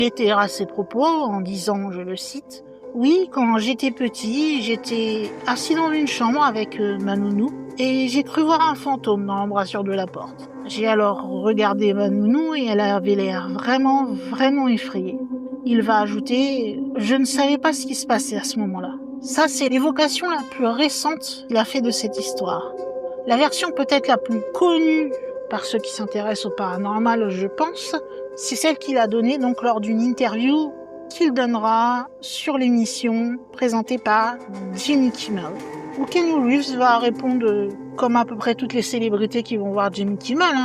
réitère à ses propos en disant, je le cite, « Oui, quand j'étais petit, j'étais assis dans une chambre avec ma nounou et j'ai cru voir un fantôme dans l'embrasure de la porte. J'ai alors regardé ma nounou et elle avait l'air vraiment effrayée. » Il va ajouter, « Je ne savais pas ce qui se passait à ce moment-là. » Ça, c'est l'évocation la plus récente qu'il a fait de cette histoire. La version peut-être la plus connue par ceux qui s'intéressent au paranormal, je pense, c'est celle qu'il a donnée donc lors d'une interview qu'il donnera sur l'émission présentée par Jimmy Kimmel, où Keanu Reeves va répondre, comme à peu près toutes les célébrités qui vont voir Jimmy Kimmel,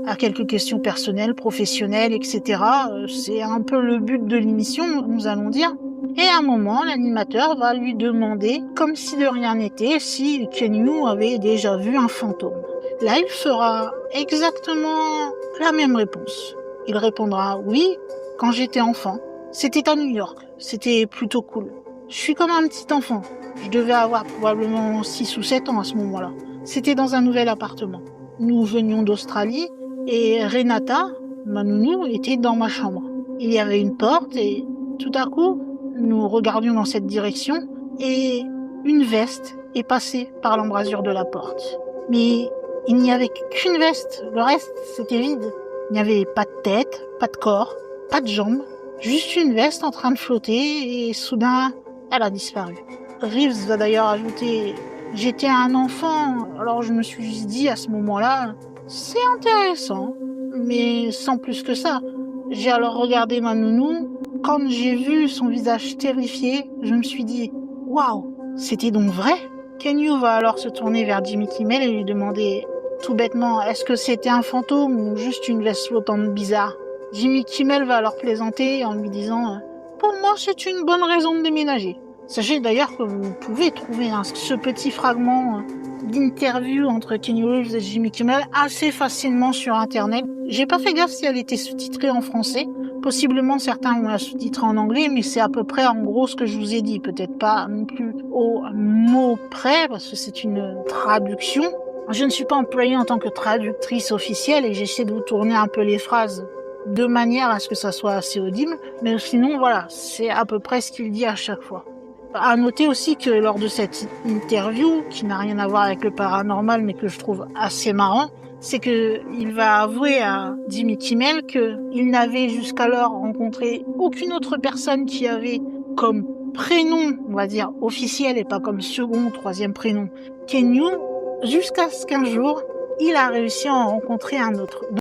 à quelques questions personnelles, professionnelles, etc. C'est un peu le but de l'émission, nous allons dire. Et à un moment, l'animateur va lui demander, comme si de rien n'était, si Keanu avait déjà vu un fantôme. Là, il fera exactement la même réponse. Il répondra « Oui, quand j'étais enfant. C'était à New York. C'était plutôt cool. Je suis comme un petit enfant. Je devais avoir probablement 6 ou 7 ans à ce moment-là. C'était dans un nouvel appartement. Nous venions d'Australie et Renata, ma nounou, était dans ma chambre. Il y avait une porte et tout à coup, nous regardions dans cette direction et une veste est passée par l'embrasure de la porte. Mais il n'y avait qu'une veste, le reste c'était vide. Il n'y avait pas de tête, pas de corps, pas de jambes, juste une veste en train de flotter et soudain, elle a disparu. Reeves va d'ailleurs ajouter « J'étais un enfant, alors je me suis dit à ce moment-là, c'est intéressant, mais sans plus que ça. J'ai alors regardé ma nounou. Quand j'ai vu son visage terrifié, je me suis dit « Waouh, c'était donc vrai ?» Keanu va alors se tourner vers Jimmy Kimmel et lui demander tout bêtement « Est-ce que c'était un fantôme ou juste une veste flottante bizarre ?» Jimmy Kimmel va alors plaisanter en lui disant « Pour moi, c'est une bonne raison de déménager. » Sachez d'ailleurs que vous pouvez trouver ce petit fragment d'interview entre Keanu Reeves et Jimmy Kimmel assez facilement sur internet. J'ai pas fait gaffe si elle était sous-titrée en français. Possiblement certains vont la sous-titrer en anglais, mais c'est à peu près en gros ce que je vous ai dit. Peut-être pas non plus au mot près, parce que c'est une traduction. Je ne suis pas employée en tant que traductrice officielle et j'essaie de vous tourner un peu les phrases de manière à ce que ça soit assez audible. Mais sinon, voilà, c'est à peu près ce qu'il dit à chaque fois. À noter aussi que lors de cette interview, qui n'a rien à voir avec le paranormal, mais que je trouve assez marrant, c'est qu'il va avouer à Jimmy Kimmel qu'il n'avait jusqu'alors rencontré aucune autre personne qui avait comme prénom, on va dire, officiel et pas comme second ou troisième prénom, Keanu, jusqu'à ce qu'un jour, il a réussi à en rencontrer un autre.